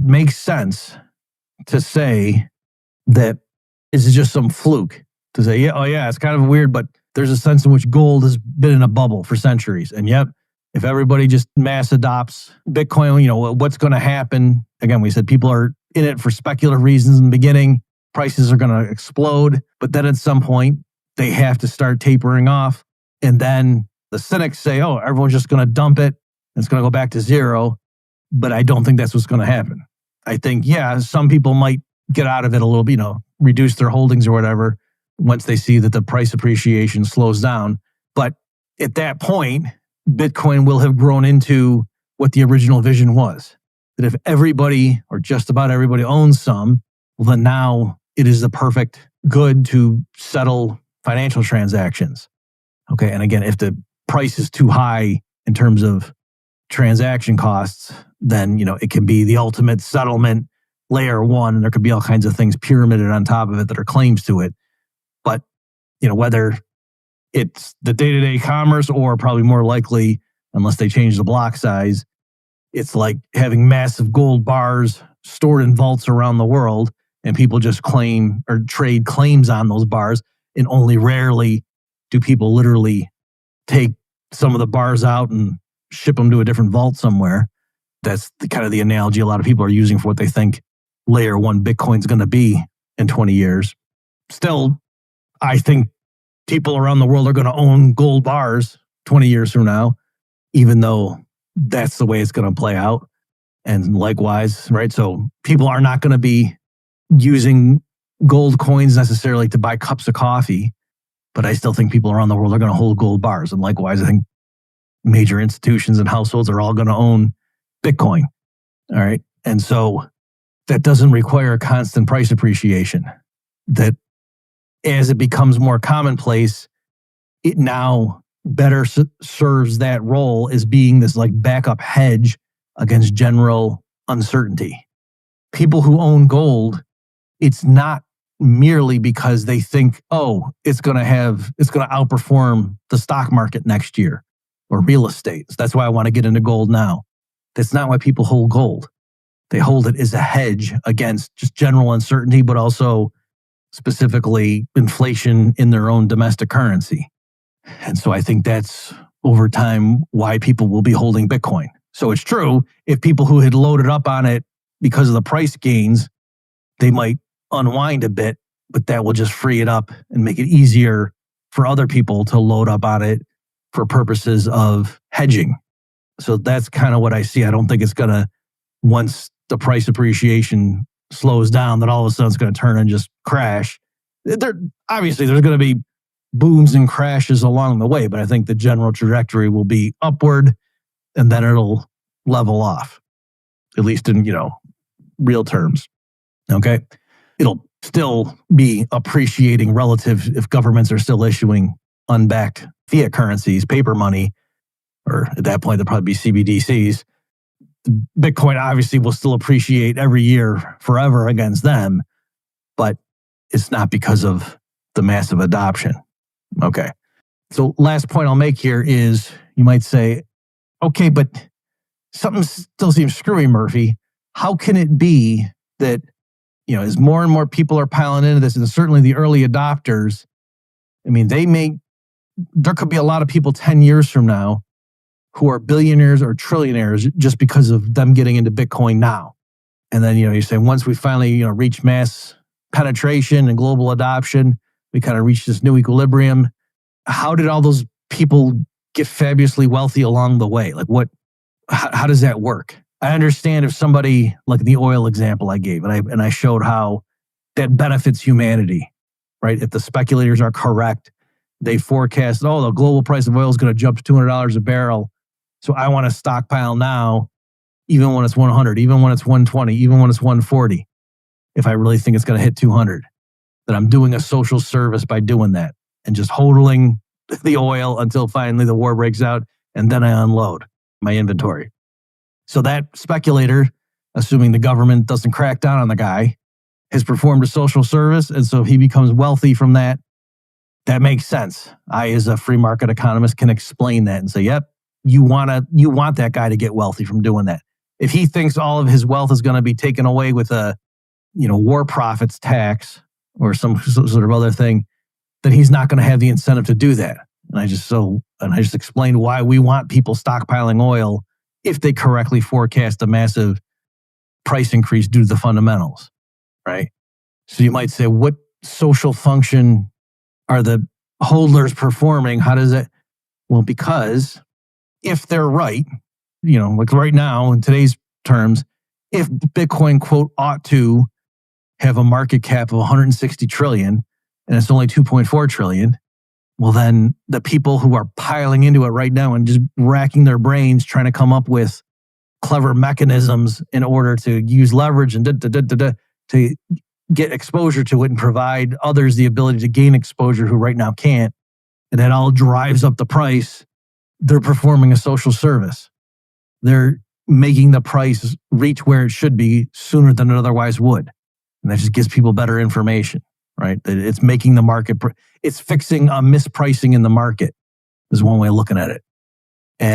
makes sense to say that this is just some fluke. To say, yeah, oh yeah, it's kind of weird, but there's a sense in which gold has been in a bubble for centuries. And yep, if everybody just mass adopts Bitcoin, what's going to happen? Again, we said people are in it for speculative reasons in the beginning. Prices are going to explode, but then at some point, they have to start tapering off. And then the cynics say, oh, everyone's just going to dump it. It's going to go back to zero. But I don't think that's what's going to happen. I think, yeah, some people might get out of it a little bit, reduce their holdings or whatever once they see that the price appreciation slows down. But at that point, Bitcoin will have grown into what the original vision was. That if everybody or just about everybody owns some, well, then now it is the perfect good to settle financial transactions. Okay. And again, if the price is too high in terms of transaction costs, then, it can be the ultimate settlement layer one, and there could be all kinds of things pyramided on top of it that are claims to it. But, whether it's the day-to-day commerce or probably more likely, unless they change the block size, it's like having massive gold bars stored in vaults around the world, and people just claim or trade claims on those bars, and only rarely do people literally take some of the bars out and ship them to a different vault somewhere. That's kind of the analogy a lot of people are using for what they think layer one Bitcoin's going to be in 20 years. Still, I think people around the world are going to own gold bars 20 years from now, even though that's the way it's going to play out. And likewise, right? So people are not going to be using gold coins necessarily to buy cups of coffee, but I still think people around the world are going to hold gold bars. And likewise, I think major institutions and households are all going to own Bitcoin. All right. And so that doesn't require constant price appreciation. That as it becomes more commonplace, it now better serves that role as being this like backup hedge against general uncertainty. People who own gold, it's not merely because they think, oh, it's going to outperform the stock market next year or real estate. So that's why I want to get into gold now. That's not why people hold gold. They hold it as a hedge against just general uncertainty, but also specifically inflation in their own domestic currency. And so I think that's over time why people will be holding Bitcoin. So it's true, if people who had loaded up on it because of the price gains, they might unwind a bit, but that will just free it up and make it easier for other people to load up on it for purposes of hedging. So that's kind of what I see. I don't think it's going to, once the price appreciation slows down, that all of a sudden it's going to turn and just crash. Obviously, there's going to be booms and crashes along the way, but I think the general trajectory will be upward and then it'll level off, at least in, real terms. Okay. It'll still be appreciating relative if governments are still issuing unbacked fiat currencies, paper money, or at that point, there'll probably be CBDCs. Bitcoin obviously will still appreciate every year forever against them, but it's not because of the massive adoption. Okay. So last point I'll make here is you might say, okay, but something still seems screwy, Murphy. How can it be that, as more and more people are piling into this, and certainly the early adopters, there could be a lot of people 10 years from now who are billionaires or trillionaires just because of them getting into Bitcoin now. And then, you say once we finally, reach mass penetration and global adoption, we kind of reach this new equilibrium. How did all those people get fabulously wealthy along the way? Like how does that work? I understand if somebody, like the oil example I gave, and I showed how that benefits humanity, right? If the speculators are correct, they forecast, the global price of oil is going to jump to $200 a barrel. So I want to stockpile now, even when it's 100, even when it's 120, even when it's 140. If I really think it's going to hit 200, then I'm doing a social service by doing that and just hodling the oil until finally the war breaks out, and then I unload my inventory. So that speculator, assuming the government doesn't crack down on the guy, has performed a social service. And so if he becomes wealthy from that, that makes sense. I, as a free market economist, can explain that and say, yep, you want that guy to get wealthy from doing that. If he thinks all of his wealth is going to be taken away with a, war profits tax or some sort of other thing, then he's not going to have the incentive to do that. And I just explained why we want people stockpiling oil if they correctly forecast a massive price increase due to the fundamentals, right? So you might say, what social function are the HODLers performing? How does it? Well, because if they're right, like right now in today's terms, if Bitcoin, quote, ought to have a market cap of 160 trillion and it's only 2.4 trillion, well, then the people who are piling into it right now and just racking their brains trying to come up with clever mechanisms in order to use leverage and to get exposure to it and provide others the ability to gain exposure who right now can't, and that all drives up the price. They're performing a social service. They're making the price reach where it should be sooner than it otherwise would. And that just gives people better information, right? That it's making the market, it's fixing a mispricing in the market is one way of looking at it. And